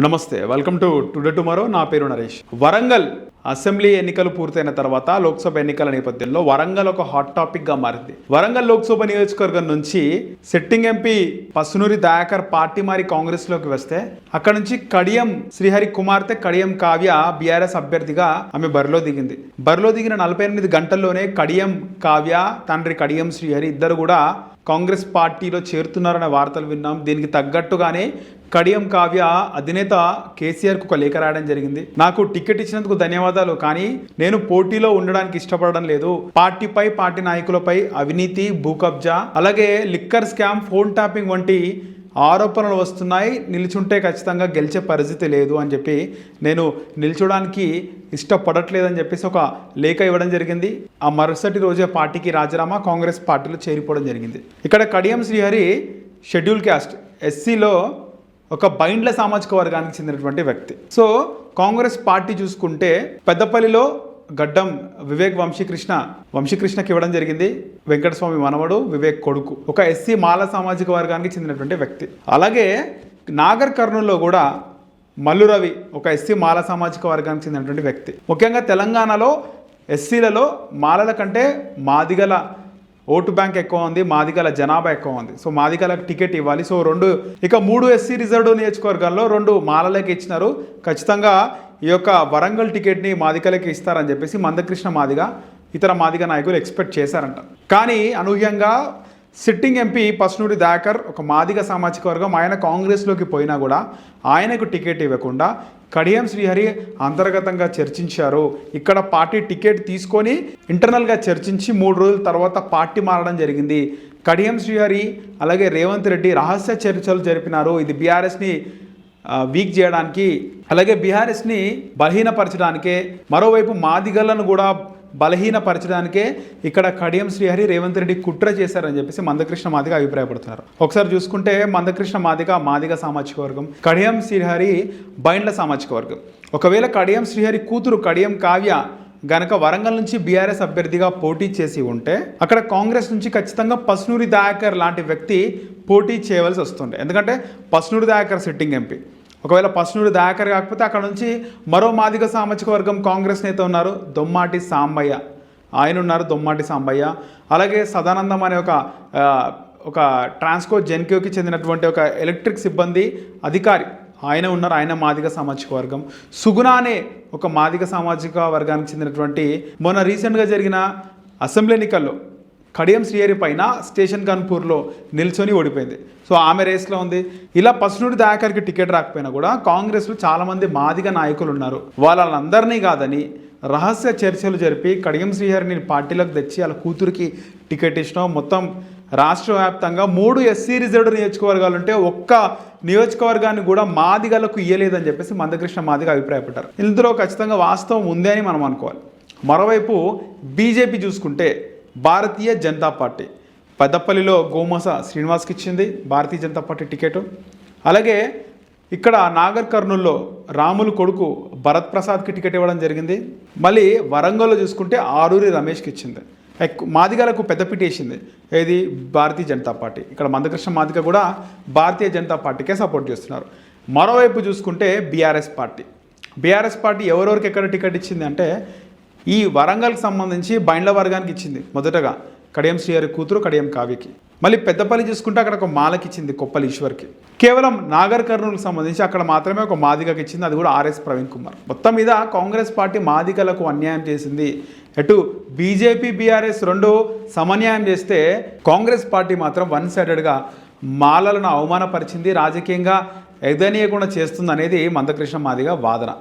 నమస్తే, welcome to today tomorrow. నా పేరు నరేష్. వరంగల్ అసెంబ్లీ ఎన్నికలు పూర్తయిన తర్వాత లోక్సభ ఎన్నికల నేపథ్యంలో వరంగల్ ఒక హాట్ టాపిక్ గా మారింది. వరంగల్ లోక్సభ నియోజకవర్గం నుంచి sitting MP Pasunuri Dayakar party మారి కాంగ్రెస్ లోకి వస్తే అక్కడ నుంచి కడియం శ్రీహరి కుమార్తె కడియం కావ్య బీఆర్ఎస్ అభ్యర్థిగా ఆమె బరిలో దిగింది. బరిలో దిగిన 48 గంటల్లోనే కడియం కావ్య తండ్రి కడియం శ్రీహరి ఇద్దరు కూడా కాంగ్రెస్ పార్టీలో చేరుతున్నారనే వార్తలు విన్నాం. దీనికి తగ్గట్టుగానే కడియం కావ్య అధినేత కేసీఆర్కు ఒక లేఖ రాయడం జరిగింది. నాకు టికెట్ ఇచ్చినందుకు ధన్యవాదాలు, కానీ నేను పోటీలో ఉండడానికి ఇష్టపడడం లేదు. పార్టీపై, పార్టీ నాయకులపై అవినీతి, భూ కబ్జా, అలాగే లిక్కర్ స్కామ్, ఫోన్ ట్యాపింగ్ వంటి ఆరోపణలు వస్తున్నాయి. నిల్చుంటే ఖచ్చితంగా గెలిచే పరిస్థితి లేదు అని చెప్పి నేను నిల్చోడానికి ఇష్టపడట్లేదని చెప్పేసి ఒక లేఖ ఇవ్వడం జరిగింది. ఆ మరుసటి రోజే పార్టీకి రాజీనామా, కాంగ్రెస్ పార్టీలో చేరిపోవడం జరిగింది. ఇక్కడ కడియం శ్రీహరి షెడ్యూల్ క్యాస్ట్ ఎస్సీలో ఒక బైండ్ల సామాజిక వర్గానికి చెందినటువంటి వ్యక్తి. సో కాంగ్రెస్ పార్టీ చూసుకుంటే పెద్దపల్లిలో గడ్డం వివేక్ వంశీకృష్ణకి ఇవ్వడం జరిగింది. వెంకటస్వామి మనవడు, వివేక్ కొడుకు, ఒక ఎస్సీ మాల సామాజిక వర్గానికి చెందినటువంటి వ్యక్తి. అలాగే నాగర్ కర్నూల్లో కూడా మల్లు రవి ఒక ఎస్సీ మాల సామాజిక వర్గానికి చెందినటువంటి వ్యక్తి. ముఖ్యంగా తెలంగాణలో ఎస్సీలలో మాలల కంటే మాదిగల ఓటు బ్యాంక్ ఎక్కువ ఉంది, మాదిగల జనాభా ఎక్కువ ఉంది. సో మాదిగలకు టికెట్ ఇవ్వాలి. సో 3 ఎస్సీ రిజర్వ్డ్ నియోజకవర్గాల్లో 2 మాలలకి ఇచ్చినారు. ఖచ్చితంగా ఈ యొక్క వరంగల్ టికెట్ని మాదిగలకి ఇస్తారని చెప్పేసి మందకృష్ణ మాదిగ, ఇతర మాదిగ నాయకులు ఎక్స్పెక్ట్ చేశారంట. కానీ అనూహ్యంగా సిట్టింగ్ ఎంపీ పసునూరి దయాకర్ ఒక మాదిగ సామాజిక వర్గం, ఆయన కాంగ్రెస్లోకి పోయినా కూడా ఆయనకు టికెట్ ఇవ్వకుండా కడియం శ్రీహరి అంతర్గతంగా చర్చించారు. ఇక్కడ పార్టీ టికెట్ తీసుకొని ఇంటర్నల్గా చర్చించి 3 రోజుల తర్వాత పార్టీ మారడం జరిగింది. కడియం శ్రీహరి అలాగే రేవంత్ రెడ్డి రహస్య చర్చలు జరిపినారు. ఇది బీఆర్ఎస్ని వీక్ చేయడానికి, అలాగే బీఆర్ఎస్ని బలహీనపరచడానికే, మరోవైపు మాదిగలను కూడా బలహీనపరచడానికే ఇక్కడ కడియం శ్రీహరి, రేవంత్ రెడ్డి కుట్ర చేశారని చెప్పేసి మందకృష్ణ మాదిగ అభిప్రాయపడుతున్నారు. ఒకసారి చూసుకుంటే మందకృష్ణ మాదిగ సామాజిక వర్గం, కడియం శ్రీహరి బైండ్ల సామాజిక వర్గం. ఒకవేళ కడియం శ్రీహరి కూతురు కడియం కావ్య గనక వరంగల్ నుంచి బీఆర్ఎస్ అభ్యర్థిగా పోటీ చేసి ఉంటే అక్కడ కాంగ్రెస్ నుంచి ఖచ్చితంగా పసునూరి దయాకర్ లాంటి వ్యక్తి పోటీ చేయవలసి వస్తుండే. ఎందుకంటే పసునూరి దయాకర్ సిట్టింగ్ ఎంపీ. ఒకవేళ పసునూరి దయాకర్ కాకపోతే అక్కడ నుంచి మరో మాదిగ సామాజిక వర్గం కాంగ్రెస్ నేత ఉన్నారు, దొమ్మాటి సాంబయ్య, ఆయన ఉన్నారు, దొమ్మాటి సాంబయ్య. అలాగే సదానందం అనే ఒక ట్రాన్స్కో జెన్కోకి చెందినటువంటి ఒక ఎలక్ట్రిక్ సిబ్బంది అధికారి, ఆయన ఉన్నారు, ఆయన మాదిగ సామాజిక వర్గం. సుగుణ అనే ఒక మాదిగ సామాజిక వర్గానికి చెందినటువంటి, మొన్న రీసెంట్గా జరిగిన అసెంబ్లీ ఎన్నికల్లో కడియం శ్రీహరి పైన స్టేషన్ కాన్పూర్లో నిల్చొని ఓడిపోయింది. సో ఆమె రేస్లో ఉంది. ఇలా పసునూరి దయాకర్కి టికెట్ రాకపోయినా కూడా కాంగ్రెస్లో చాలామంది మాదిగ నాయకులు ఉన్నారు. వాళ్ళందరినీ కాదని రహస్య చర్చలు జరిపి కడియం శ్రీహరిని పార్టీలోకి తెచ్చి వాళ్ళ కూతురికి టికెట్ ఇచ్చినాం. మొత్తం రాష్ట్ర వ్యాప్తంగా 3 ఎస్సీ రిజర్వ్డ్ నియోజకవర్గాలు ఉంటే ఒక్క నియోజకవర్గాన్ని కూడా మాదిగలకు ఇయ్యలేదని చెప్పేసి మందకృష్ణ మాదిగ అభిప్రాయపడ్డారు. ఇందులో ఖచ్చితంగా వాస్తవం ఉంది అని మనం అనుకోవాలి. మరోవైపు బీజేపీ చూసుకుంటే భారతీయ జనతా పార్టీ పెద్దపల్లిలో గోమస శ్రీనివాస్కి ఇచ్చింది భారతీయ జనతా పార్టీ టికెట్. అలాగే ఇక్కడ నాగర్ కర్నూల్లో రాములు కొడుకు భరత్ ప్రసాద్కి టికెట్ ఇవ్వడం జరిగింది. మళ్ళీ వరంగల్లో చూసుకుంటే ఆరూరి రమేష్కి ఇచ్చింది. మాదిగలకు పెద్దపీట వేసింది ఏది, భారతీయ జనతా పార్టీ. ఇక్కడ మందకృష్ణ మాదిగ కూడా భారతీయ జనతా పార్టీకే సపోర్ట్ చేస్తున్నారు. మరోవైపు చూసుకుంటే బీఆర్ఎస్ పార్టీ ఎవరెవరికి ఎక్కడ టికెట్ ఇచ్చింది అంటే ఈ వరంగల్కి సంబంధించి బైండ్ల వర్గానికి ఇచ్చింది. మొదటగా కడియం శ్రీహరి కూతురు కడియం కావ్యకి. మళ్ళీ పెద్దపల్లి చూసుకుంటే అక్కడ ఒక మాలకి ఇచ్చింది, కొప్పలి ఈశ్వర్కి. కేవలం నాగర్ కర్నూలుకి సంబంధించి అక్కడ మాత్రమే ఒక మాదిగకి ఇచ్చింది, అది కూడా ఆర్ఎస్ ప్రవీణ్ కుమార్. మొత్తం మీద కాంగ్రెస్ పార్టీ మాదిగలకు అన్యాయం చేసింది. అటు బీజేపీ, బీఆర్ఎస్ 2 సమన్యాయం చేస్తే కాంగ్రెస్ పార్టీ మాత్రం వన్ సైడెడ్గా మాలలను అవమానపరిచింది, రాజకీయంగా ఎదనీయకుండా చేస్తుంది అనేది మందకృష్ణ మాదిగ వాదన.